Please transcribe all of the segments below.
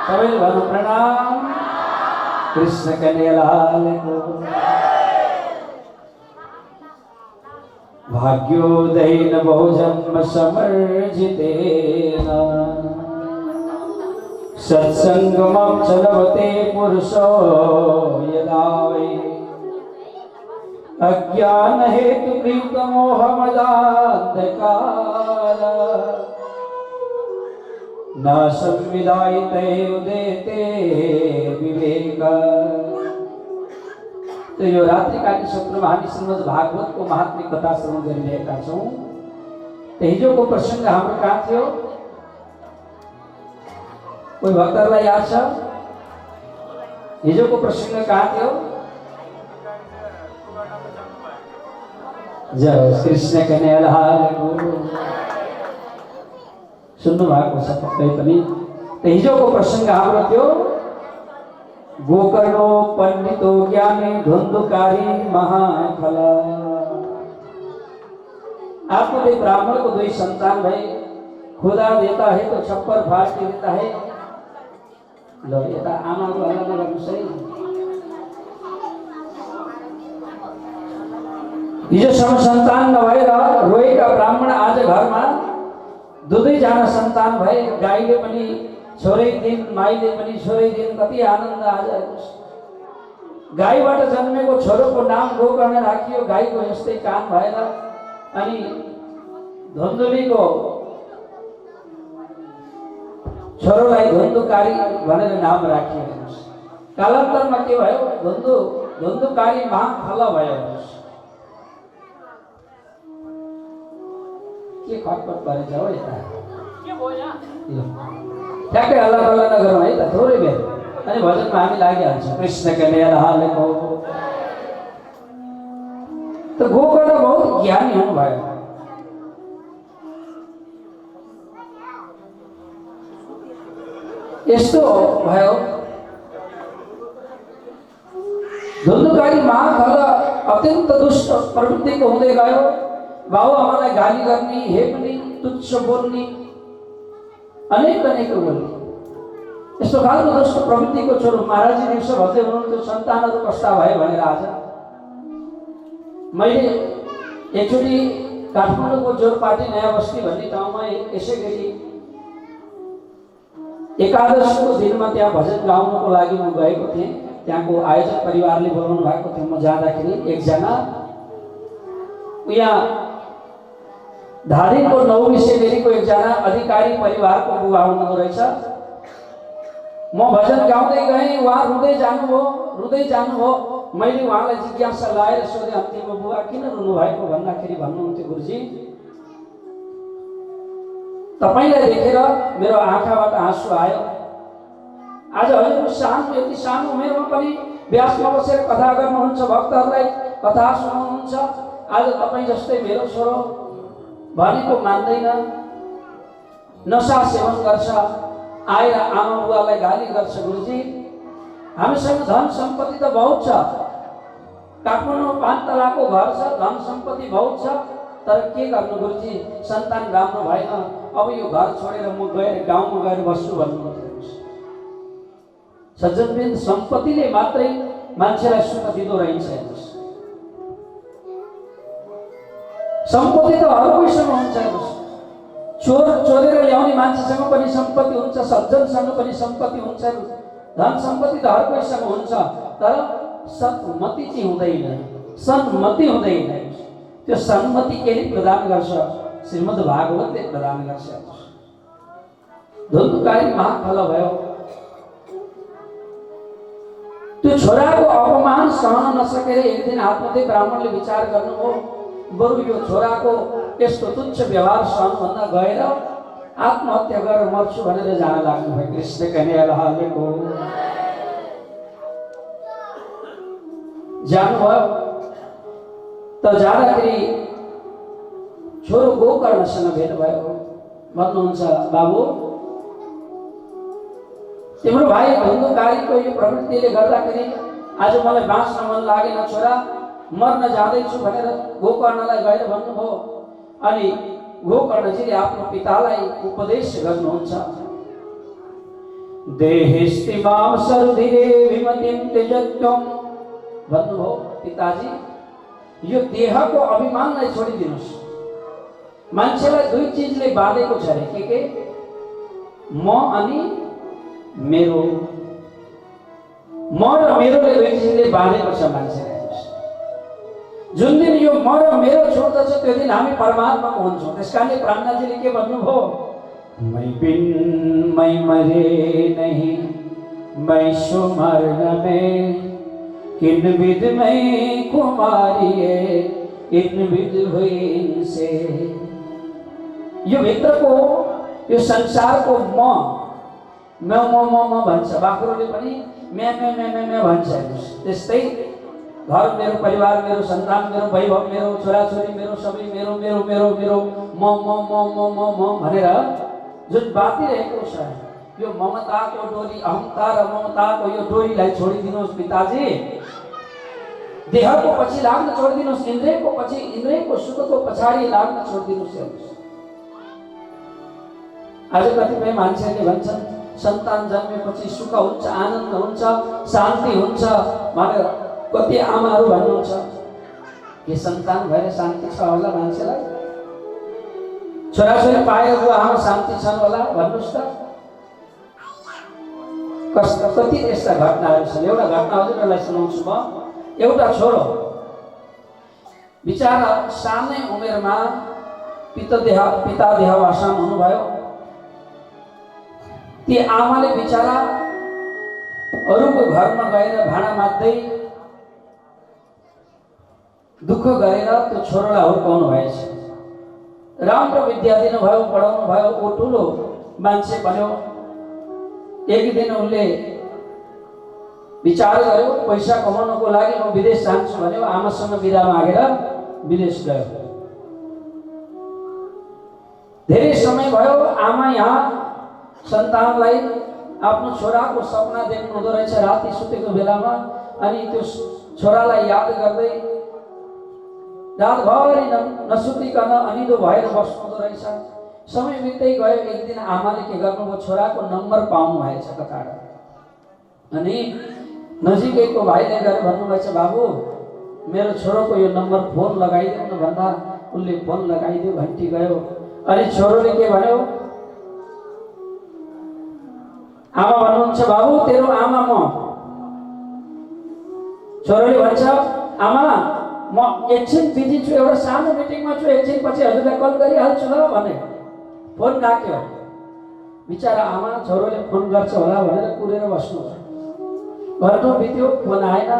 सबैले भन्नु प्रणाम। कृष्ण कन्हैयालाल को भाग्योदयेन बहुजन्म समर्जितेन सत्संगमं च लभते पुरुषो यदा वै अज्ञान हेतु कृत मोहमदान्धकार न संविदायते उदेते विवेक। तो यो रात्रिकालीन सत्रमा हामी श्रीमद् भागवत को महात्म्य कथा श्रवण गरिरहेका छौं। हिजोको प्रसंग हाम्रो कहाँ थियो? कोही भक्तहरूलाई याद छ? हिजोको प्रसंग कहाँ थियो? जय कृष्ण कन्हैयालाल को सुन्नु भएको छ पक्कै पनि। हिजोको प्रसंग हाम्रो थियो गोकर्णो पंडितो ज्ञानी धुंधुकारी महाफल। आपको ब्राह्मण को 2 संतान भई, खुदा देता है तो छप्पर फाड़ के देता है। लो यता आमाको अलग अलग सही। हिजोसम्म सन्तान नभएर रोएका ब्राह्मण आज घरमा 2 जना सन्तान भए। गाईले पनि छोरै दिन, माईले पनि छोरै दिन। कति आनन्द आज। गाईबाट जन्मेको छोरोको नाम गोकर्ण राखियो। गाईको यस्तै कान भएर अनि धुन्धुलीको छोरोलाई धुन्धुकारी भनेर नाम राखियो। कालान्तरमा के भयो? धुन्धुकारी महाफल भयो। के खटपट गरेछ हो यता? के भयो यहाँ? ठ्याक्कै हल्ला गल्ला नगरौँ है त, थोरै बेर अनि भजनमा हामी लागिहाल्छौँ। कृष्ण कन्हैयालाल को। त गोकर्ण बहुत ज्ञानी हुनुभयो। यस्तो भयो धुन्धुकारी महाफल अत्यन्त दुष्ट प्रवृत्तिको हुँदै गयो। बाबु आमालाई गाली गर्ने, हेप्ने, तुच्छ बोल्ने, अनेक बोल्ने, यस्तो खालको दुष्ट प्रवृत्तिको छोरो। महाराजजी दिवस भन्दै हुनुहुन्थ्यो सन्तानहरू कस्ता भयो भनेर। आज मैले एकचोटि काठमाडौँको जोरपाटी नयाँ बस्ती भन्ने ठाउँमा यसै गरी एकादशीको दिनमा त्यहाँ भजन गाउनको लागि म गएको थिएँ। त्यहाँको आयोजक परिवारले बोलाउनु भएको थियो। म जाँदाखेरि एकजना यहाँ धादिङको 9 विषयको एकजना अधिकारी परिवारको बुवा हुनुहुँदो रहेछ। म भजन गाउँदै गएँ, उहाँ रुँदै जानुभयो। मैले उहाँलाई जिज्ञासा लाएर सोधेँ, अन्तिममा बुवा किन रुनु भएको भन्दाखेरि भन्नुहुन्थ्यो गुरुजी तपाईलाई देखेर मेरो आँखाबाट आँसु आयो। आज हजुरको सानो, यति सानो उमेरमा पनि व्यासमा बसेर कथा गर्नुहुन्छ, भक्तहरूलाई कथा सुनाउनुहुन्छ। आज तपाईँ जस्तै मेरो छोरो भनेको मान्दैन, नशा सेवन गर्छ, आएर आमा बुवालाई गाली गर्छ। गुरुजी हामीसँग धन सम्पत्ति त बहुत छ, काठमाडौँमा 5 तलाको घर छ, धन सम्पत्ति बहुत छ, तर के गर्नु गुरुजी? सन्तान राम्रो भएन। अब यो घर छोडेर म गएर गाउँमा गएर बस्छु भन्नुहुन्थ्यो। सज्जनवृन्द, सम्पत्तिले मात्रै मान्छेलाई सुख दिँदो रहेछ। सम्पत्ति त हर कोहीसँग हुन्छ। चोरेर ल्याउने मान्छेसँग पनि सम्पत्ति हुन्छ, सज्जनसँग पनि सम्पत्ति हुन्छ, धन सम्पत्ति त हर कोहीसँग हुन्छ, तर सन्मति चाहिँ हुँदैन, सन्मति हुँदैन। त्यो सन्मति केले प्रदान गर्छ? श्रीमद् भागवतले प्रदान गर्छ। धुन्धुकारी महाफल भयो। त्यो छोराको अपमान सहन नसकेर एक दिन आत्मदेव ब्राह्मणले विचार गर्नुभयो, बरु यो छोराको यस्तो तुच्छ व्यवहार सहन भन्दा गएर आत्महत्या गरेर मर्छु भनेर जान लाग्नुभयो। कृष्ण कन्हैयालाल को जानुभयो। त जाँदाखेरि छोरो गोकर्णसँग भेट भयो। भन्नुहुन्छ, बाबु तिम्रो भाइ धुन्धुकारीको यो प्रवृत्तिले गर्दाखेरि आज मलाई बाँच्न मन लागेन, छोरा मर्न जाँदैछु भनेर गोकर्णलाई गएर भन्नुभयो। अनि गोकर्णजीले आफ्नो पितालाई उपदेश गर्नुहुन्छ। देहिस्तिमां सरुधिरे विमतिं त्यजत्वम्। भन्नुभयो पिताजी यो देहको अभिमानलाई छोडिदिनुस्। मान्छेलाई दुई चिजले बाँधेको छ रे, के म अनि मेरो। म र मेरोले दुई चिजले बाँधेको छ मान्छेलाई। जुन दिन यो म र मेरो छोड्दछ त्यो दिन हामी परमात्मामा हुन्छौँ। त्यसकारणले प्राणनाथजीले के भन्नुभयो, मै बिन मै मरे नहीं, मै सो मर्न में, किन विध मै कुमारिए, इन विध हुई इनसे। यो भित्रको यो संसारको म भन्छ, बाख्रोले पनि म्या भन्छ। त्यस्तै घर मेरो, परिवार मेरो, सन्तान मेरो, वैभव मेरो, छोराछोरी मेरो, सबै मेरो मेरो मेरो मेरो म भनेर जुन बाँधिरहेको छ, यो ममताको डोरी, अहंकार र ममताको यो डोरीलाई छोडिदिनुहोस् पिताजी। देहको पछि लाग्न छोडिदिनुहोस्, इन्द्रियको पछि, इन्द्रियको सुखको पछाडि लाग्न छोडिदिनुहोस्। आज कतिपय मान्छेले भन्छन् सन्तान जन्मेपछि सुख हुन्छ, आनन्द हुन्छ, शान्ति हुन्छ भनेर। कति आमाहरू भन्नुहुन्छ के सन्तान भएर शान्ति छ होला मान्छेलाई? छोराछोरी पाएर बुवा आमा शान्ति छन् होला भन्नुहोस् त? कति त्यस्ता घटनाहरू छन्। एउटा घटना हजुरहरूलाई सुनाउँछु म। एउटा छोरो बिचारा सानै उमेरमा पिता देहवासान हुनुभयो। ती आमाले बिचारा अरूको घरमा गएर भाँडा माझ्दै दुःख गरेर त्यो छोरोलाई हुर्काउनु भएछ। राम्रो विद्या दिनुभयो, पढाउनु भयो, ऊ ठुलो मान्छे बन्यो। एक दिन उसले विचार गर्यो पैसा कमाउनको लागि म विदेश जान्छु भन्यो। आमासँग बिदा मागेर विदेश गयो। धेरै समय भयो आमा यहाँ सन्तानलाई आफ्नो छोराको सपना देख्नु हुँदो रहेछ राति सुतेको बेलामा। अनि त्यो छोरालाई याद गर्दै रातभरि नसुतिकन अनिदो भएर बस्नु हुँदो रहेछ। समय बित्दै गयो। एक दिन आमाले के गर्नुभयो, छोराको नम्बर पाउनु भएछ कताबाट। अनि नजिकैको भाइले गएर भन्नुभएछ, बाबु मेरो छोरोको यो नम्बर फोन लगाइदेऊ न भन्दा उसले फोन लगाइदियो। घन्टी गयो। अनि छोरोले के भन्यो, आमा भन्नुहुन्छ बाबु तेरो आमा म। छोरोले भन्छ, आमा म एकछिन बिजी छु, एउटा सानो मिटिङमा छु, एकछिन पछि हजुरलाई कल गरिहाल्छु ल भने फोन राख्यो। बिचारा आमा छोरोले फोन गर्छ होला भनेर कुरेर बस्नु भयो। घन्टौँ बित्यो, फोन आएन।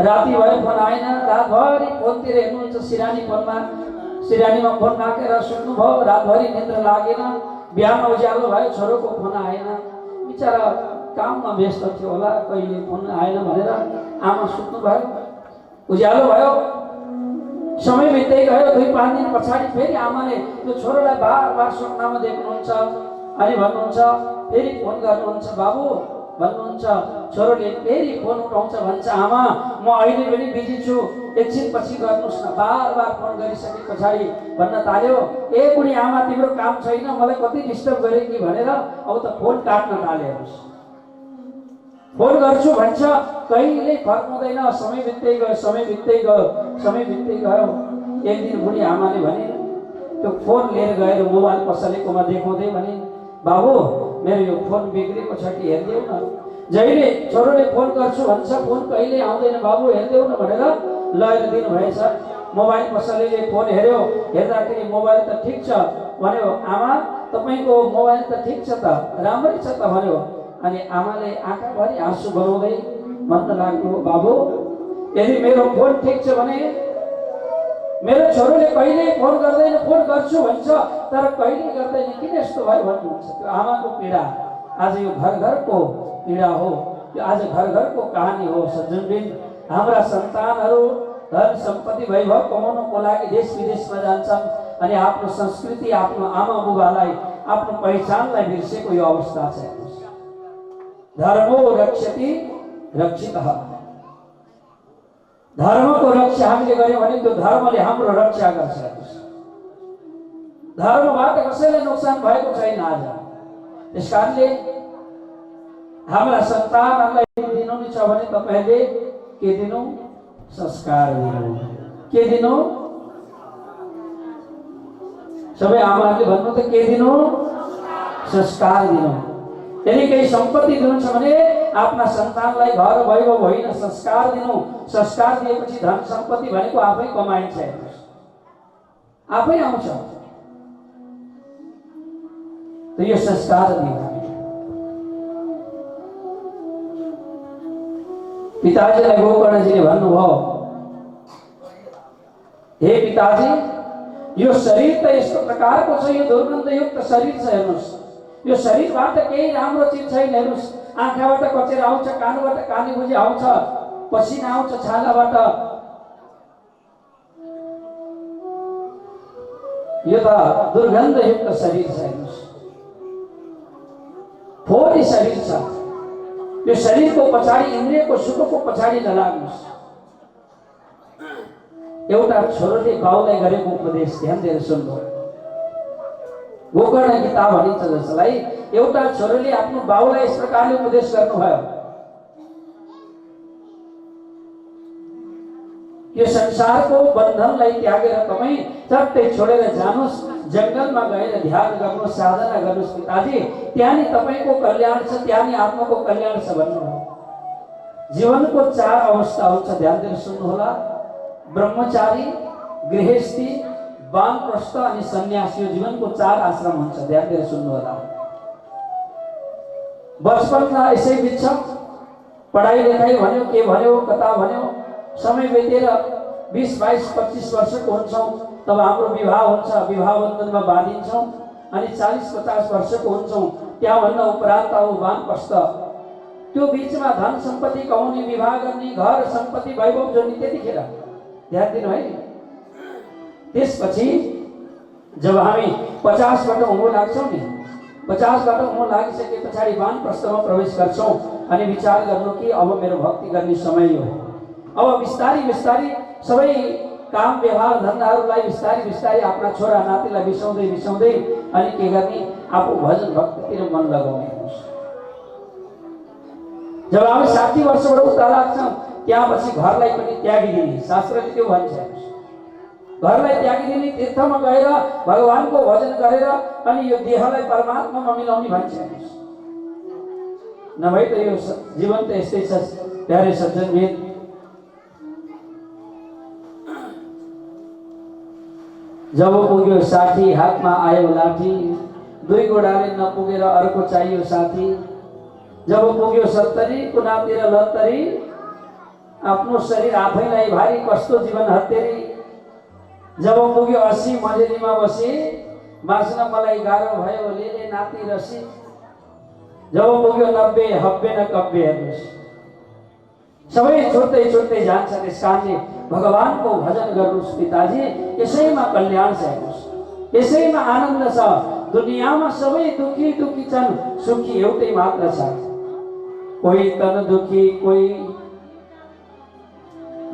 राति भयो, फोन आएन। रातभरि फोनतिर हेर्नुहुन्छ, सिरानीमा फोन राखेर सुत्नुभयो। रातभरि निद्रा लागेन। बिहान उज्यालो भयो, छोरोको फोन आएन। बिचारा काममा व्यस्त थियो होला, कहिले फोन आएन भनेर आमा सुत्नु भयो। उज्यालो भयो, समय बित्दै गयो। 2-5 दिन पछाडि फेरि आमाले त्यो छोरोलाई बार बार सपनामा देख्नुहुन्छ। अनि भन्नुहुन्छ, फेरि फोन गर्नुहुन्छ, बाबु भन्नुहुन्छ। छोरोले फेरि फोन उठाउँछ, भन्छ आमा म अहिले पनि बिजी छु, एकछिन पछि गर्नुहोस् न। बार बार फोन गरिसके पछाडि भन्न थाल्यो, ए बुढी आमा तिम्रो काम छैन, मलाई कति डिस्टर्ब गरे कि भनेर अब त फोन काट्न थाले। फोन गर्छु भन्छ, कहिले फर्काउँदैन। समय बित्दै गयो। एक दिन बुढी आमाले भने त्यो फोन लिएर गएर मोबाइल पसलेकोमा देखाउँदै भने, बाबु मेरो यो फोन बिग्रेको छ कि हेरिदेऊ न। जहिले छोरोले फोन गर्छु भन्छ, फोन कहिले आउँदैन बाबु हेरिदेऊ न भनेर लगेर दिनुभएछ। मोबाइल पसलेले फोन हेर्यो। हेर्दाखेरि मोबाइल त ठिक छ भन्यो। आमा तपाईँको मोबाइल त ठिक छ त, राम्रै छ त भन्यो। अनि आमाले आँखाभरि आँसु बगाउँदै भन्न लाग्नु, बाबु यदि मेरो फोन ठिक छ भने मेरो छोरोले कहिले फोन गर्दैन, फोन गर्छु भन्छ तर कहिले गर्दैन, किन यस्तो भयो भन्नुहुन्छ। त्यो आमाको पीडा आज यो घर घरको पीडा हो, यो आज घर घरको कहानी हो। सज्जनबिन, हाम्रा सन्तानहरू धन सम्पत्ति वैभव कमाउनको लागि देश विदेशमा जान्छन् अनि आफ्नो संस्कृति, आफ्नो आमा बुबालाई, आफ्नो पहिचानलाई बिर्सेको यो अवस्था छ। धर्मो रक्षति रक्षितः। धर्मको रक्षा हामीले गर्यौँ भने त्यो धर्मले हाम्रो रक्षा गर्छ। धर्मबाट कसैलाई नोक्सान भएको छैन आज। त्यसकारणले हाम्रा सन्तानहरूलाई दिनु नि छ भने तपाईले के दिनु? संस्कार दिनु। के दिनु? सबै आमाहरूले भन्नु त के दिनु? संस्कार दिनु। यदि केही सम्पत्ति दिनु छ भने आफ्ना सन्तानलाई घर वैभव होइन संस्कार दिनु। संस्कार दिएपछि धन सम्पत्ति भनेको आफै कमाइन्छ, आफै आउँछ। तो यो संस्कार दिनु। पिताजीलाई गोकर्णजीले भन्नुभयो, हे पिताजी, यो शरीर त यस्तो प्रकारको छ, यो दुर्गन्धयुक्त शरीर छ, हेर्नुहोस् यो शरीरबाट केही राम्रो चिज छैन। हेर्नुहोस् आँखाबाट कचेरा आउँछ, कानबाट कानीबुझी आउँछ, पसिना आउँछ छालाबाट। यो त दुर्गन्धयुक्त शरीर छ, हेर्नुहोस् फोहोरी शरीर छ। यो शरीरको पछाडि इन्द्रियको सुखको पछाडि नलाग्नुहोस्। एउटा छोरोले बाउलाई गरेको उपदेश ध्यान दिएर सुन्नु। गोकर्ण गीता भनिन्छ जसलाई, एउटा छोरोले आफ्नो बाउलाई यस प्रकारले उपदेश गर्नुभयो, यो संसारको बन्धनलाई त्यागेर तपाईँ चट्टै छोडेर जानुहोस्, जंगलमा गएर ध्यान गर्नुहोस्, साधना गर्नुहोस् पिताजी, त्यहाँ तपाईँको कल्याण छ, त्यहाँ आत्माको कल्याण छ भन्नुभयो। जीवनको 4 अवस्था हुन्छ, ध्यान दिएर सुन्नुहोला। ब्रह्मचारी, गृहस्थी, वानप्रस्थ अनि सन्यासी, जीवनको 4 आश्रम हुन्छ, ध्यान दिएर सुन्नुहोला। बचपनमा यसै बित्छ, पढाइ लेखाइ भन्यो, के भन्यो, कता भन्यो, समय बितेर 20, 22, 25 वर्षको हुन्छौँ, तब हाम्रो विवाह हुन्छ, विवाह बन्धनमा बाँधिन्छौँ। अनि 40, 50 वर्षको हुन्छौँ, त्यहाँभन्दा उपरान्त अब वानप्रस्थ। त्यो बिचमा धन सम्पत्ति कमाउने, विवाह गर्ने, घर सम्पत्ति वैभव जोड्ने, त्यतिखेर ध्यान दिनु है। त्यसपछि जब हामी 50बाट उँभो लाग्छौँ नि, 50बाट उँभो लागिसके पछाडि वानप्रस्थमा प्रवेश गर्छौँ अनि विचार गर्नु कि अब मेरो भक्ति गर्ने समय हो। अब बिस्तारी बिस्तारी सबै काम व्यवहार धन्दाहरूलाई बिस्तारी बिस्तारी आफ्ना छोरा नातिलाई बिसाउँदै बिसाउँदै अनि के गर्ने, आफू भजन भक्तितिर मन लगाउने। जब हामी 60 वर्षबाट उता लाग्छौँ, त्यहाँपछि घरलाई पनि त्यागिदिने, शास्त्रले त्यो भन्छ। घरलाई त्यागिदिने, तीर्थमा गएर भगवानको भजन गरेर अनि यो देहलाई परमात्मामा मिलाउने भन्छ। नभए त यो जीवन त यस्तै छ प्यारे सज्जनबिन। जब पुग्यो 60 हातमा आयो लाठी, 2 गोडाले नपुगेर अर्को चाहियो साथी। जब पुग्यो 70 कुनातिर लत्तरी, आफ्नो शरीर आफैलाई भारी, कस्तो जीवन हत्तेरी। जब पुग्यो 80 मजेरीमा बसी, बाँच्न मलाई गाह्रो भयो ले नाति रसी। जब पुग्यो 90 हब्बे न कब्बे, हेर्नुहोस् सबै छुट्टै छुट्टै जान्छ। त्यस कारणले भगवानको भजन गर्नुहोस् पिताजी, यसैमा कल्याण छ, हेर्नुहोस् यसैमा आनन्द छ। दुनियाँमा सबै दुखी दुखी छन्, सुखी एउटै मात्र छ। कोही तन दुखी, कोही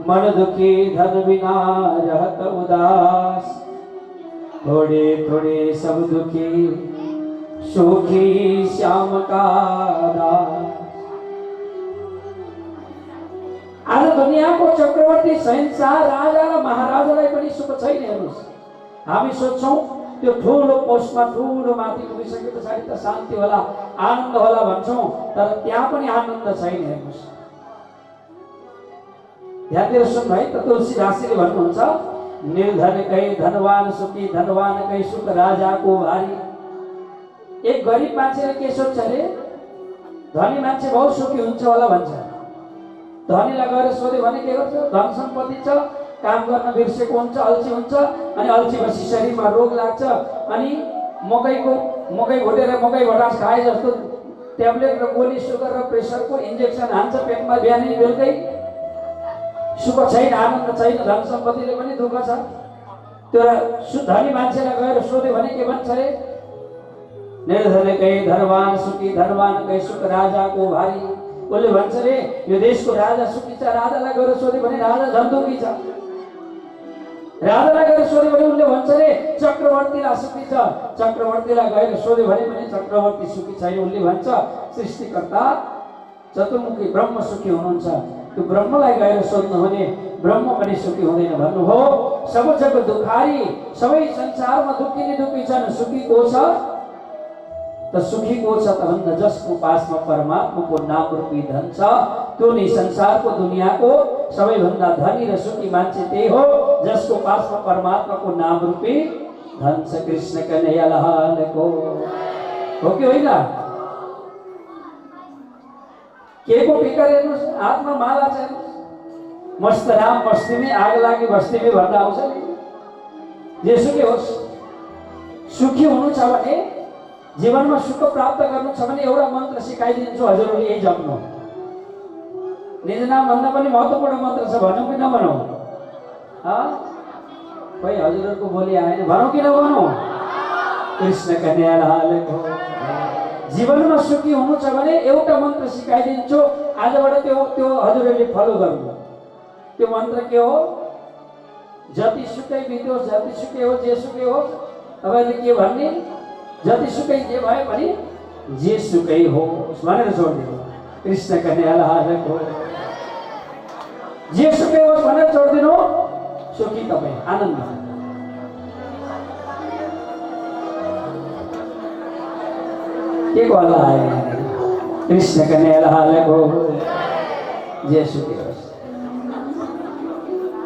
मन दुखी, धन बिना रहत उदास। थोड़े थोड़े सब दुखी, सुखी श्याम का दास। आज दुनियाँको चक्रवर्ती शहनशाह राजा र महाराजालाई पनि सुख छैन। हेर्नुहोस् हामी सोच्छौँ त्यो ठुलो पोस्टमा ठुलो माथि पुगिसके पछाडि त शान्ति होला, आनन्द होला भन्छौँ, तर त्यहाँ पनि आनन्द छैन। हेर्नुहोस् ध्यान दिएर सुन्नु है त। तुलसीदासजीले भन्नुहुन्छ, निर्धन कै धनवान सुखी, धनवान कै सुख राजाको भारी। एक गरिब मान्छेले के सोच्छ अरे, धनी मान्छे बहुत सुखी हुन्छ होला भन्छ। धनीलाई गएर सोध्यो भने के गर्छ, धन सम्पत्ति छ, काम गर्न बिर्सेको हुन्छ, अल्छी हुन्छ, अनि अल्छी बसी शरीरमा रोग लाग्छ, अनि मकै घोटेर मकै भटास खाए जस्तो ट्याब्लेट र गोली सुगर र प्रेसरको इन्जेक्सन हान्छ पेटमा बिहानै बेलुकै। सुख छैन, आनन्द छैन, धन सम्पत्तिले पनि दुःख छ। त्यो धनी मान्छेलाई गएर सोध्यो भने के भन्छ अरे, निर्धन कै धनवान सुखी, धनवान कै सुख राजाको भारी। उसले भन्छ रे यो देशको राजा सुखी छ, राजालाई गएर सोध्यो भने राजा झन् दुखी छ। राजालाई गएर सोध्यो भने उसले भन्छ रे चक्रवर्तीलाई सुखी छ, चक्रवर्तीलाई गएर सोध्यो भने पनि चक्रवर्ती सुखी छैन। उसले भन्छ सृष्टिकर्ता चतुर्मुखी ब्रह्म सुखी हुनुहुन्छ, त्यो ब्रह्मलाई गएर सोध्नु भने ब्रह्म पनि सुखी हुँदैन भन्नुभयो। सबैजको दुखारी, सबै संसारमा दुखी नै दुखी छन्, सुखी को छ त? सुखी को छ त भन्दा जसको पासमा परमात्माको नाम रूपी धन छ, त्यो नै संसारको दुनियाँको सबैभन्दा धनी र सुखी मान्छे त्यही हो जसको पासमा परमात्माको नाम रूपी धन छ। कृष्ण कन्हैया लालको हो कि होइन? के को फिकर हेर्नुहोस्, हातमा माला छ, मस्त राम बस्तीमै आग लागि बस्तीमै भन्दा आउँछ नि। जेसुकै होस्, सुखी हुनु छ भने, जीवनमा सुख प्राप्त गर्नु छ भने एउटा मन्त्र सिकाइदिन्छु, हजुरहरूले यही जप्नु। निज नाम भन्दा पनि महत्त्वपूर्ण मन्त्र छ, भनौँ कि नभनौँ? खोइ हजुरहरूको बोली आएन, भनौँ कि नभनौँ? कृष्ण कन्हैया लालको। जीवनमा सुखी हुनु छ भने एउटा मन्त्र सिकाइदिन्छु, आजबाट त्यो हजुरहरूले फलो गर्नु। त्यो मन्त्र के हो? जतिसुकै बित्योस्, जतिसुकै होस्, जेसुकै होस्, तपाईँले के भन्ने? जतिसुकै जे भए पनि जेसुकै होस् भनेर छोडिदिनु। कृष्ण कन्हैया लालको। जेसुकै होस् भनेर छोडिदिनु, सुखी तपाईँ, आनन्द। के को हल्ला आयो? कृष्ण कन्हैया लालको। जेसुकै होस्,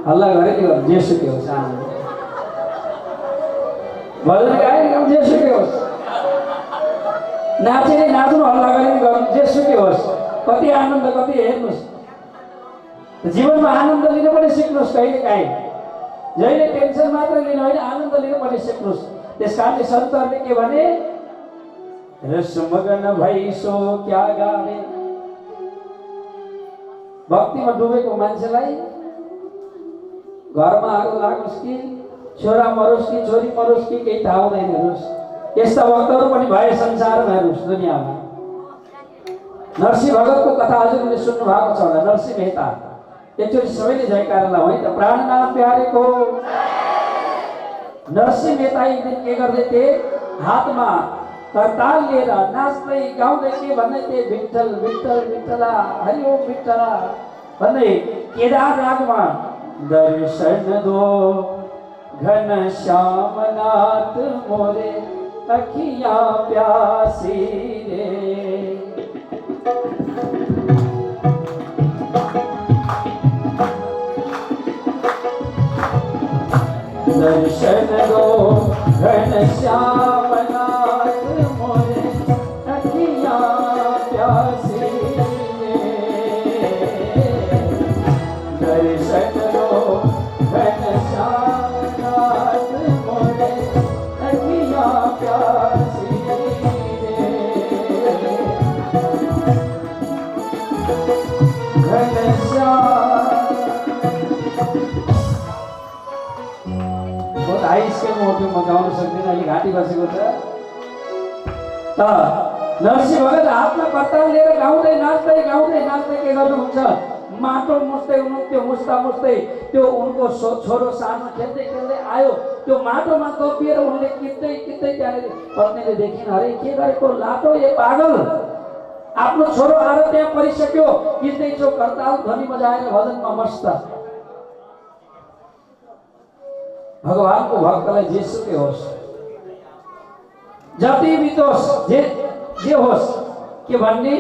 हल्ला गरे त्यो जेसुकै होस्, आनन्द। भजन गाए जेसुकै होस्, नाचेर नाच्नु, हल्ला गरे गर्नु, जेसुकै होस्। कति आनन्द, कति हेर्नुहोस्, जीवनमा आनन्द लिन पनि सिक्नुहोस्। कहिले काहीँ जहिले टेन्सन मात्र लिनु होइन, आनन्द लिन पनि सिक्नुहोस्। त्यस कारणले सन्तहरूले के भने? रसमगन भई सो क्या गावे। भक्तिमा डुबेको मान्छेलाई घरमा आगो लागोस् कि, छोरा मरोस् कि, छोरी मरोस् कि, केही थाहा हुँदैन। हेर्नुहोस्, यस्ता भक्तहरू पनि भए संसारमा। हेर्नुहोस्, दुनियाँमा नरसिंह भगतको कथा हजुरले सुन्नु भएको छ होला। नरसिंह मेहता, एकचोटि सबैले जयकारा लाउँ है त। प्राणनाथ प्यारेको। नरसिंह मेहता एक दिन के गर्दै थिए? हातमा करताल लिएर नाच्दै गाउँदै के भन्दै थिए? विठ्ठल विठ्ठल विठ्ठला, हरि ओम विठ्ठला भन्दै केदार रागमा दर्शन दो घन श्यामनाथ मोरे अखियां प्यासी रे। दर्शन दो घन श्यामनाथ मोरे अखियां प्यासी रे। दर्शन दो घन श्यामनाथ मोरे अखियां प्यासी रे। घन श्याम आइसकेको मोटो म गाउन सक्दिनँ, अहिले घाँटी बसेको छ। त नरसिंह भगत हातमा करताल लिएर गाउँदै नाच्दै के गर्नुहुन्छ? माटो मुस्दै हुनुहुन्थ्यो। मुस्दै त्यो उनको छोरो सानो खेल्दै आयो। त्यो माटोमा तोपिएर उनले कित्दै त्यहाँनिर पत्नीले देखिन, अरे के गरेको लाटो, ये पागल, आफ्नो छोरो आएर त्यहाँ परिसक्यो, कित्दैछौ करताल, ध्वनि बजाएर भजनमा मस्त। भगवानको भक्तलाई जेसुकै होस्, जति बितोस्, जे होस्, के भन्ने?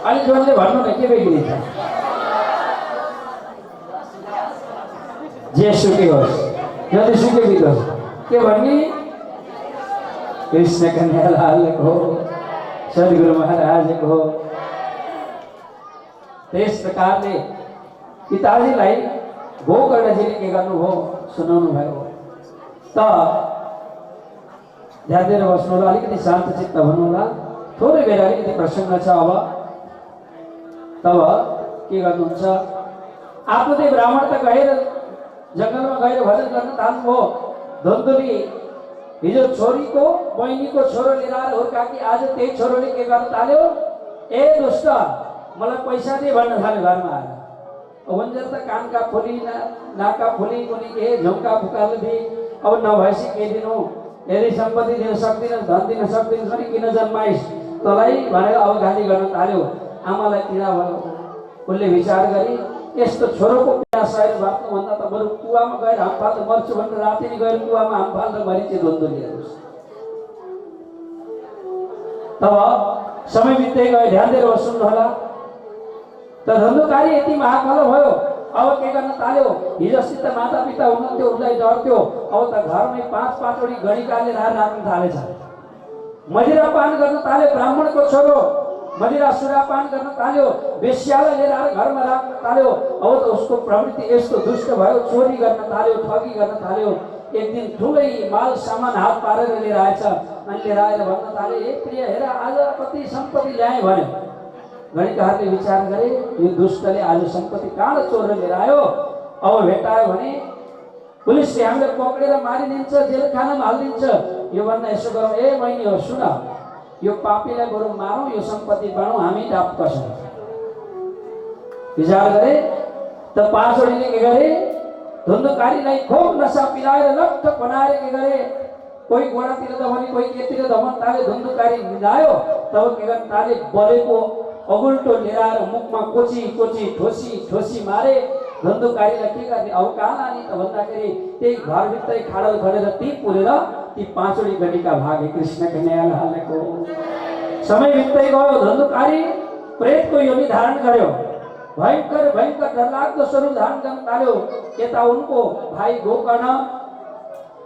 अलि जोडले भन्नु न, के बिग्रिन्छ? जेसुकै होस्, जतिसुकै बितोस्, के भन्ने? कृष्ण कन्हैया लालको, सद्गुरु महाराजको। त्यस प्रकारले पिताजीलाई गोकर्णजीले के गर्नुभयो? सुनाउनु भयो। त ध्यान दिएर बस्नु होला, अलिकति शान्त चित्त हुनु होला। थोरै बेर अलिकति प्रसङ्ग छ। अब तब के गर्नुहुन्छ? आफ्नो चाहिँ ब्राह्मण त गएर जङ्गलमा गएर भजन गर्न थाल्नुभयो। धुन्दुली हिजो छोरीको बहिनीको छोरो लिएर आएर हुर्काकी, आज त्यही छोरोले के गर्न थाल्यो? ए दुष्ट, मलाई पैसा दे भन्न थाल्यो घरमा आएर। वंजर त कानका फुली, नाका फुली, कुनै के झुम्का फुकाल्नु दि। अब नभएपछि के दिनु? यदि सम्पत्ति दिन सक्दिनस्, धन दिन सक्दिनस् भने किन जन्माइस्? तँलाई भनेर अब गाली गर्न थाल्यो। आमालाई पीडा भयो। उसले विचार गरी यस्तो छोरोको पीडा सहेर बाँच्नुभन्दा त बरु कुवामा गएर हाम फाल्दा मर्छु भनेर राति नै गएर कुवामा हाम फाल्दा मरिचे द्वन्द्व लिएरोस्। तब समय बित्दै गयो। ध्यान दिएर सुन्नुहोला। त धन्धुकारी यति महाकाल भयो। अब के गर्न थाल्यो? हिजो अस्ति त माता पिता हुनुहुन्थ्यो, उसलाई डर थियो। अब त घरमै 5-5वटी गणिकाले राख्न थालेछ। मदिरा पान गर्न थाल्यो। ब्राह्मणको छोरो मदिरा सुरापान गर्न थाल्यो। वेश्यालाई लिएर आएर घरमा राख्न थाल्यो। अब त उसको प्रवृत्ति यस्तो दुष्ट भयो। चोरी गर्न थाल्यो, ठगी गर्न थाल्यो। एक दिन ठुलै माल सामान हात पारेर लिएर आएछ। अनि लिएर आएर भन्न थाल्यो, हे प्रिय हेर आज कति सम्पत्ति ल्याए भन्यो। गणिकाहरूले विचार गरे, यो दुष्टले आज सम्पत्ति कहाँ चोरेर लिएर आयो। अब भेटायो भने पुलिसले हामीले पक्रेर मारिदिन्छ, जेलखानामा हालिदिन्छ। यो भन्दा यसो गरौँ, ए बहिनी हो सुन, यो पापीलाई बरु मारौँ, यो सम्पत्ति बाँडौँ, हामी डाप कसौँ। विचार गरे। त 5वटीले के गरे? धुन्धुकारीलाई खूब नशा पिलाएर लट्ठ बनाएर के गरे? कोही गोडातिर दमनी, कोही केतिर दमन ताले। धुन्धुकारी मिलायो। तब के गर्न ताले? बलेको अगुल्टो लिएर आएर मुखमा कोची कोची ठोसी ठोसी मारे। धुन्धुकारीलाई के गर्ने? अब कहाँ लाने त भन्दाखेरि त्यही घरभित्रै खाडल खनेर ती पुरेर ती 5वटी गणिका भागे। कृष्ण कन्या हालेको समय बित्दै गयो। धुन्धुकारी प्रेतको योनि धारण गर्यो। भयंकर भयंकर डरलाग्दो स्वरूप धारण गर्न थाल्यो। यता उनको भाइ गोकर्ण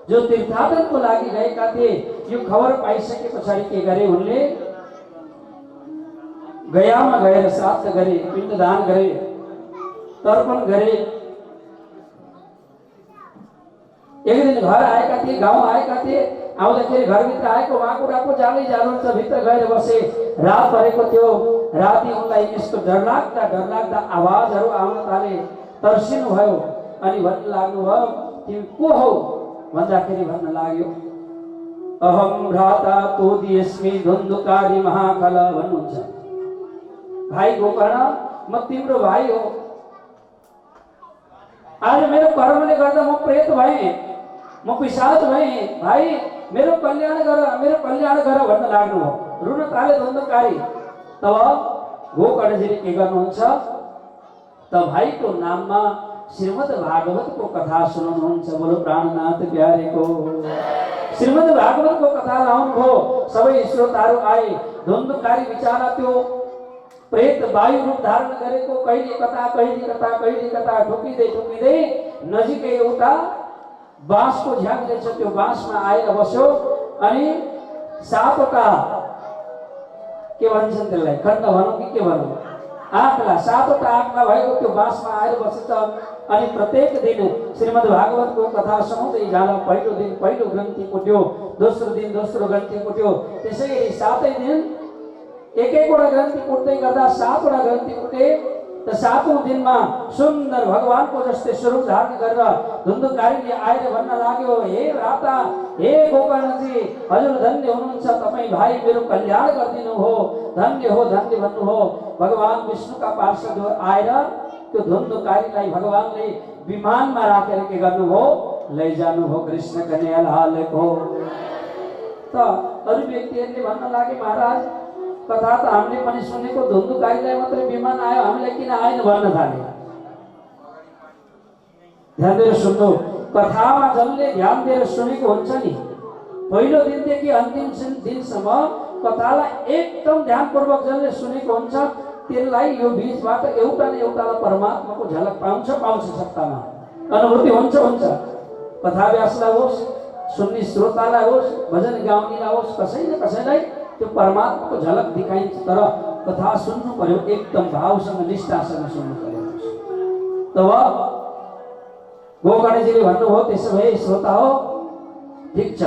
जो तीर्थाटनको लागि गएका थिए, यो खबर पाइसके पछाडि के गरे? उनले गयामा गएर श्राद्ध गरे, पिण्डदान गरे, तर्पण गरे। एक दिन घर आएका थिए, गाउँ आएका थिए। आउँदाखेरि घरभित्र आएको माकुराको जालै जानुहुन्छ। भित्र गएर बसे। रात परेको थियो। राति उनलाई यस्तो डरलाग्दा आवाजहरू आउन थाले। तर्सिनु भयो। अनि भन्न लाग्नुभयो, तिमी को हौ भन्दाखेरि भन्न लाग्यो, अहम भ्राता तोदियस्मि धुन्धुकारी महाकाल भन्नुहुन्छ। भाइ गोकर्ण, म तिम्रो भाइ हो। आज मेरो कर्मले गर्दा म प्रेत भएँ, म पिशाच भएँ। भाइ मेरो कल्याण गर भन्न लाग्नु हो। रुन थाले धुन्धुकारी। तब गोकर्णजीले के गर्नुहुन्छ? त भाइको नाममा श्रीमद् भागवतको कथा सुनाउनुहुन्छ। बोलो प्राणनाथ प्यारेको श्रीमद् भागवतको कथा लाउनुभयो। सबै श्रोताहरू आए। धुन्धुकारी बिचारा त्यो प्रेत वायु रूप धारण गरेको कहिले कता ठोकिँदै नजिकै एउटा बाँसको झ्याङ रहेछ। त्यो बाँसमा आएर बस्यो। अनि 7वटा के भन्छन् त्यसलाई, खण्ड भनौँ कि के भनौँ, आँखला, 7वटा आँखला भएको त्यो बाँसमा आएर बसेछ। अनि प्रत्येक दिन श्रीमद् भागवतको कथा सुनाउँदै जाँदा पहिलो दिन पहिलो ग्रन्थि फुट्यो, दोस्रो दिन दोस्रो ग्रन्थि फुट्यो। त्यसै गरी 7 दिन एक-एकवटा ग्रन्थि फुट्दै गर्दा 7वटा ग्रन्थि फुटे। त 7औं दिनमा सुन्दर भगवानको जस्तै स्वरूप धारण गरेर धुन्धुकारीले आएर भन्न लाग्यो, हे भ्राता, हे गोकर्णजी, हजुर धन्य हुनुहुन्छ। तपाईँ भाइ मेरो कल्याण गरिदिनु हो, धन्य हो भन्नु हो। भगवान विष्णुका पार्षद आएर त्यो धुन्धुकारीलाई भगवानले विमानमा राखेर के गर्नुभयो? लैजानु हो। कृष्ण कन्या लालको। त अरू व्यक्तिहरूले भन्न लागे, महाराज कथा त हामीले पनि सुनेको, धुन्धुकारीलाई मात्रै विमान आयो, हामीलाई किन आएन भन्न थाले। ध्यान दिएर सुन्नु। कथामा जसले ध्यान दिएर सुनेको हुन्छ नि, पहिलो दिनदेखि अन्तिम दिनसम्म कथालाई एकदम ध्यानपूर्वक जसले सुनेको हुन्छ, त्यसलाई यो बीचबाट एउटा न एउटालाई परमात्माको झलक पाउँछ सत्तामा अनुभूति हुन्छ। कथा व्यासलाई होस्, सुन्ने श्रोतालाई होस्, भजन गाउनेलाई होस्, कसैलाई त्यो परमात्माको झलक दिखाइन्छ। तर कथा सुन्नु पर्यो, एकदम भावसँग निष्ठासँग सुन्नु पर्यो। तब गोकर्णजीले भन्नुभयो, त्यसो भए श्रोता हो, ठिक छ,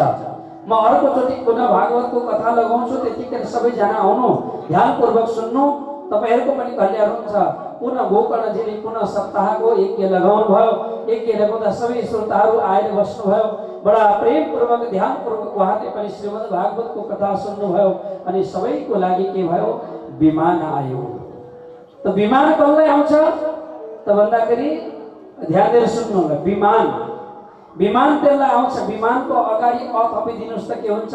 म अर्कोचोटि पुनः भागवतको कथा लगाउँछु। त्यतिखेर सबैजना आउनु, ध्यानपूर्वक सुन्नु, तपाईहरुको पनि कल्याण हुन्छ। पुनः गोकर्णजीले पुनः सप्ताहको यज्ञ लगाउनु भयो। यज्ञ लगाउँदा सबै श्रोताहरू आएर बस्नु भयो। बडा प्रेमपूर्वक ध्यानपूर्वक उहाँले पनि श्रीमद् भागवतको कथा सुन्नुभयो। अनि सबैको लागि के भयो? विमान आयो। त विमान कसलाई आउँछ त भन्दाखेरि ध्यान दिएर सुन्नु होला। विमान त्यसलाई आउँछ। विमानको अगाडि अ थपिदिनुस् त के हुन्छ?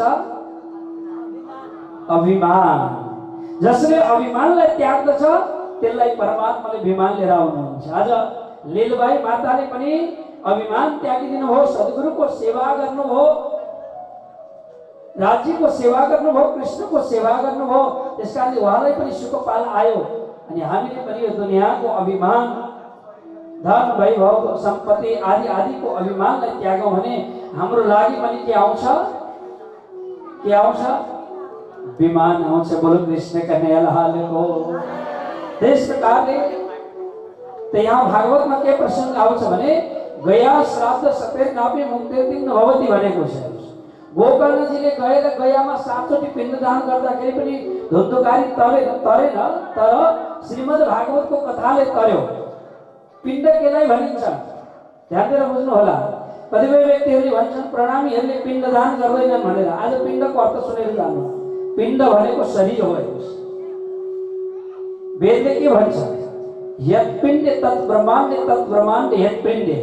अभिमान। जसले अभिमानलाई त्याग्दछ त्यसलाई परमात्माले विमान लिएर आउनुहुन्छ। आज लीलबाई माताले पनि अभिमान त्यागिदिनु हो, सद्गुरुको सेवा गर्नु हो, राज्यको सेवा गर्नु हो, कृष्णको सेवा गर्नु हो। त्यसकारणले उहाँलाई पनि सुखपाल आयो। अनि हामीले पनि यो दुनियाँको अभिमान, धन वैभव सम्पत्ति आदि आदिको अभिमानलाई त्यागौँ भने हाम्रो लागि पनि के आउँछ? के आउँछ? विमान आउँछ। बोलो कृष्ण कन्हैया लाल को। त्यस प्रकारले त यहाँ भागवतमा के प्रसङ्ग आउँछ भने गया श्राद्ध सपेत नापी मुक्ति भवती भनेको छ। गोकर्णजीले गएर गयामा 7 चोटि पिण्डदान गर्दाखेरि पनि धुन्धुकारी तरेन, तर श्रीमद् भागवतको कथाले तर्यो। पिण्ड केलाई भनिन्छ? ध्यान दिएर बुझ्नु होला। कतिपय व्यक्तिहरूले भन्छन् प्रणामीहरूले पिण्डदान गर्दैनन् भनेर। आज पिण्डको अर्थ सुनेर जानु। पिण्ड भनेको शरीर हो। वेदले के भन्छ? यत् पिण्डे तत् ब्रह्माण्डे, तत् ब्रह्माण्डे यत् पिण्डे।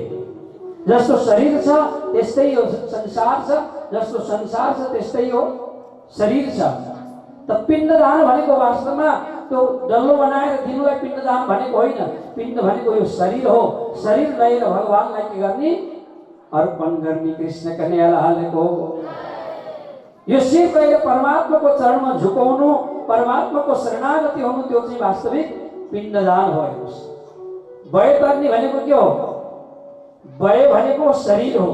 जस्तो शरीर छ त्यस्तै हो संसार छ, जस्तो संसार छ त्यस्तै हो शरीर छ। त पिण्डदान भनेको वास्तवमा त्यो डल्लो बनाएर दिनुलाई पिण्डदान भनेको होइन। पिण्ड भनेको यो शरीर हो। शरीर लिएर भगवानलाई के गर्ने? अर्पण गर्ने। कृष्ण कन्हैया लाल को। यो शिव लिएर परमात्माको चरणमा झुकाउनु, परमात्माको शरणागति हुनु, त्यो चाहिँ वास्तविक पिण्डदान हो। वैतरणी भनेको के हो? वय भनेको शरीर हो।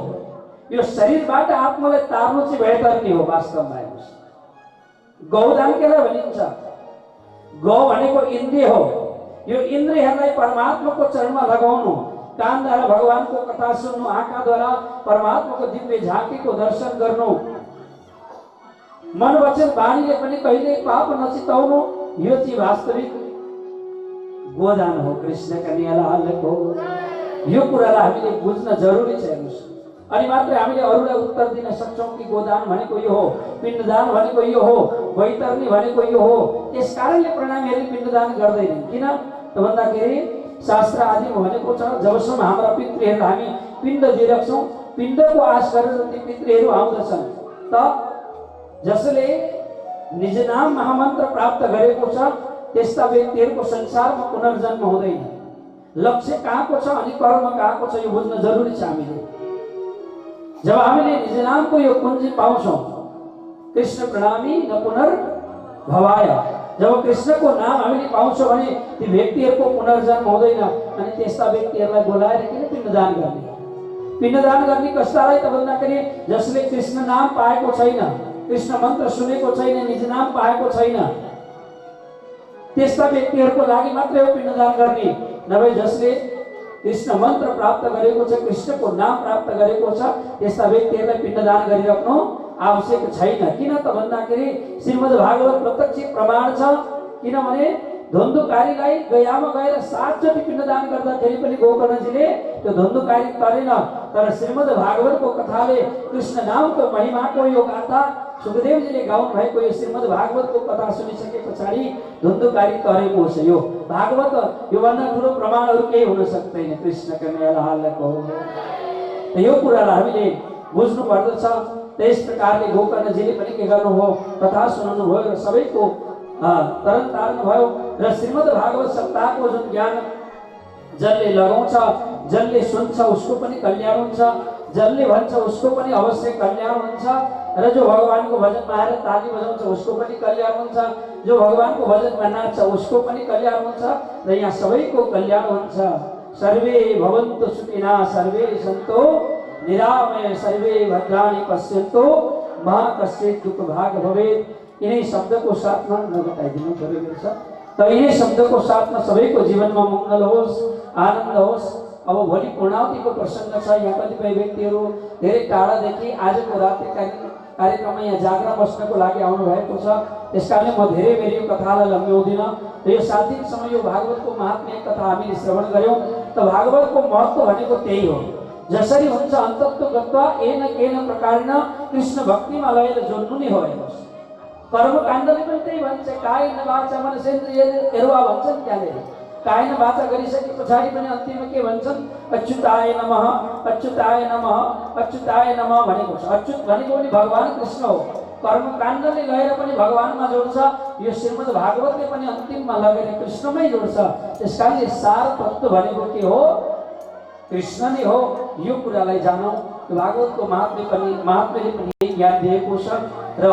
यो शरीरबाट आत्मालाई तार्नु चाहिँ वैतरणी हो वास्तवमा। गौदान केलाई भनिन्छ? गौ भनेको इन्द्रिय हो। यो इन्द्रियहरूलाई परमात्माको चरणमा लगाउनु, कानद्वारा भगवानको कथा सुन्नु, आँखाद्वारा परमात्माको दिव्य झाँकीको दर्शन गर्नु, मन वचन वाणीले पनि कहिले पाप नचिताउनु, यो चाहिँ वास्तविक गोदान हो। कृष्ण कन्हैया लाल को। यो कुरालाई हामीले बुझ्न जरुरी छ। अनि मात्रै हामीले अरूलाई उत्तर दिन सक्छौँ कि गोदान भनेको यो हो, पिण्डदान भनेको यो हो, वैतरणी भनेको यो हो। यस कारणले प्रणामीहरूले पिण्डदान गर्दैनन्। किन त भन्दाखेरि शास्त्र आदिमा भनेको छ जबसम्म हाम्रा पितृहरू हामी पिण्ड दिइरहेछौँ, पिण्डको आश गरेर ती पितृहरू आउँदछन्। त जसले निज नाम महामन्त्र प्राप्त गरेको छ त्यस्ता व्यक्तिहरूको संसारमा पुनर्जन्म हुँदैन। लक्ष्य कहाँको छ अनि कर्म कहाँको छ यो बुझ्न जरुरी छ हामीले। जब हामीले निज नामको यो कुञ्जी पाउँछौँ, कृष्ण प्रणामी न पुनर्भवाय, जब कृष्णको नाम हामीले पाउँछौँ भने ती व्यक्तिहरूको पुनर्जन्म हुँदैन। अनि त्यस्ता व्यक्तिहरूलाई बोलाएर किन पिण्डदान गर्ने? पिण्डदान गर्ने कस्तालाई त भन्दाखेरि जसले कृष्ण नाम पाएको छैन, कृष्ण मन्त्र सुनेको छैन, निज नाम पाएको छैन, त्यस्ता व्यक्तिहरूको लागि मात्रै हो पिण्डदान गर्ने। नभए जसले कृष्ण मन्त्र प्राप्त गरेको छ, कृष्णको नाम प्राप्त गरेको छ, त्यस्ता व्यक्तिहरूलाई पिण्डदान गरिराख्नु आवश्यक छैन। किन त भन्दाखेरि श्रीमद् भागवत प्रत्यक्ष प्रमाण छ। किनभने धुन्धुकारीलाई गयामा गएर 7 चोटि पिण्डदान गर्दाखेरि पनि गोकर्णजीले त्यो धुन्धुकारी तरेन, तर श्रीमद् भागवतको कथाले कृष्ण नामको महिमाको यो गाथा सुखदेवजीले गाउनु भएको यो श्रीमद् भागवतको कथा सुनिसके पछाडि धुन्धुकारी तरेको छ। यो भागवत योभन्दा ठुलो प्रमाण अरू केही हुन सक्दैन। कृष्ण कन्हैया लाल को। यो कुरालाई हामीले बुझ्नु पर्दछ। त्यस प्रकारले गोकर्णजीले पनि के गर्नुभयो? कथा सुनाउनु भयो र सबैको तरन तार्नु भयो। र श्रीमद् भागवत सप्ताहको जुन ज्ञान जसले लगाउँछ, जसले सुन्छ उसको पनि कल्याण हुन्छ, जसले भन्छ उसको पनि अवश्य कल्याण हुन्छ, र जो भगवानको भजनमा आएर ताली बजाउँछ उसको पनि कल्याण हुन्छ, जो भगवानको भजनमा नाच्छ उसको पनि कल्याण हुन्छ, र यहाँ सबैको कल्याण हुन्छ। सर्वे भवन्तु सुखिनः, सर्वे सन्तु निरामय, सर्वे भद्राणि पश्यन्तु मा कश्चित् दुःख भाग भवेत्। यिनै शब्दको साथमा नघटाइदिनु परेको छ। त यिनै शब्दको साथमा सबैको जीवनमा मङ्गल होस्, आनन्द होस्। अब भोलि पूर्णावतीको प्रसङ्ग छ। यहाँ कतिपय व्यक्तिहरू धेरै टाढादेखि आजको राति कार्यक्रममा यहाँ जागरण बस्नको लागि आउनु भएको छ। त्यसकारणले म धेरै बेर यो कथालाई लम्ब्याउँदिनँ। र यो 7 दिनसम्म यो भागवतको महात्म्य कथा हामीले श्रवण गऱ्यौँ। त भागवतको महत्त्व भनेको त्यही हो। जसरी हुन्छ अन्तत्व गत्वा येन केन प्रकारेण कृष्ण भक्तिमा लगेर जोड्नु नै हो। कर्मकाण्डले पनि त्यही भन्छ, कायेन वाचा मनसेन्द्रिय एरुवा भन्छन्। त्यहाँले कायेन वाचा गरिसके पछाडि पनि अन्तिममा के भन्छन्? अच्युताय नमः, अच्युताय नमः, अच्युताय नमः भनेको छ। अच्युत भनेको पनि भगवान कृष्ण हो। कर्मकाण्डले गएर पनि भगवानमा जोड्छ, यो श्रीमद् भागवतले पनि अन्तिममा लगेर कृष्णमै जोड्छ। त्यसकारण यो सार तत्त्व भनेको के हो? कृष्ण नै हो। यो कुरालाई जानौँ। भागवतको महात्म्यले पनि यही ज्ञान दिएको छ। र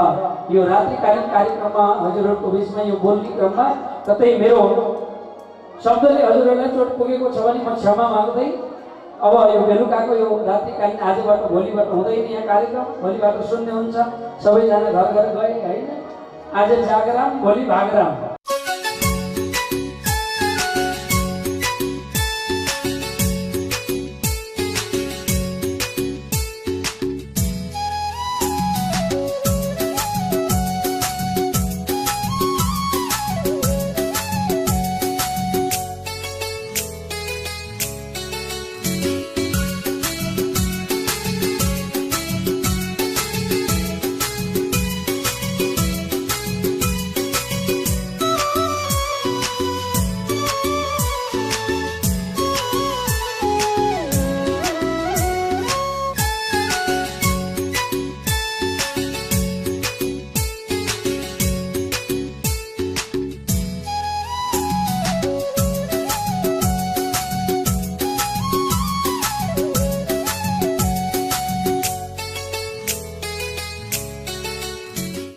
यो रात्रिकालीन कार्यक्रममा हजुरहरूको बिचमा यो बोल्ने क्रममा कतै मेरो शब्दले हजुरहरूलाई चोट पुगेको छ भने म क्षमा माग्दै अब यो बेलुकाको यो रात्रिकालीन आजबाट भोलिबाट हुँदैन यहाँ कार्यक्रम, भोलिबाट सुन्ने हुन्छ। सबैजना घर घर गए होइन, आज जागराम भोलि भागराम।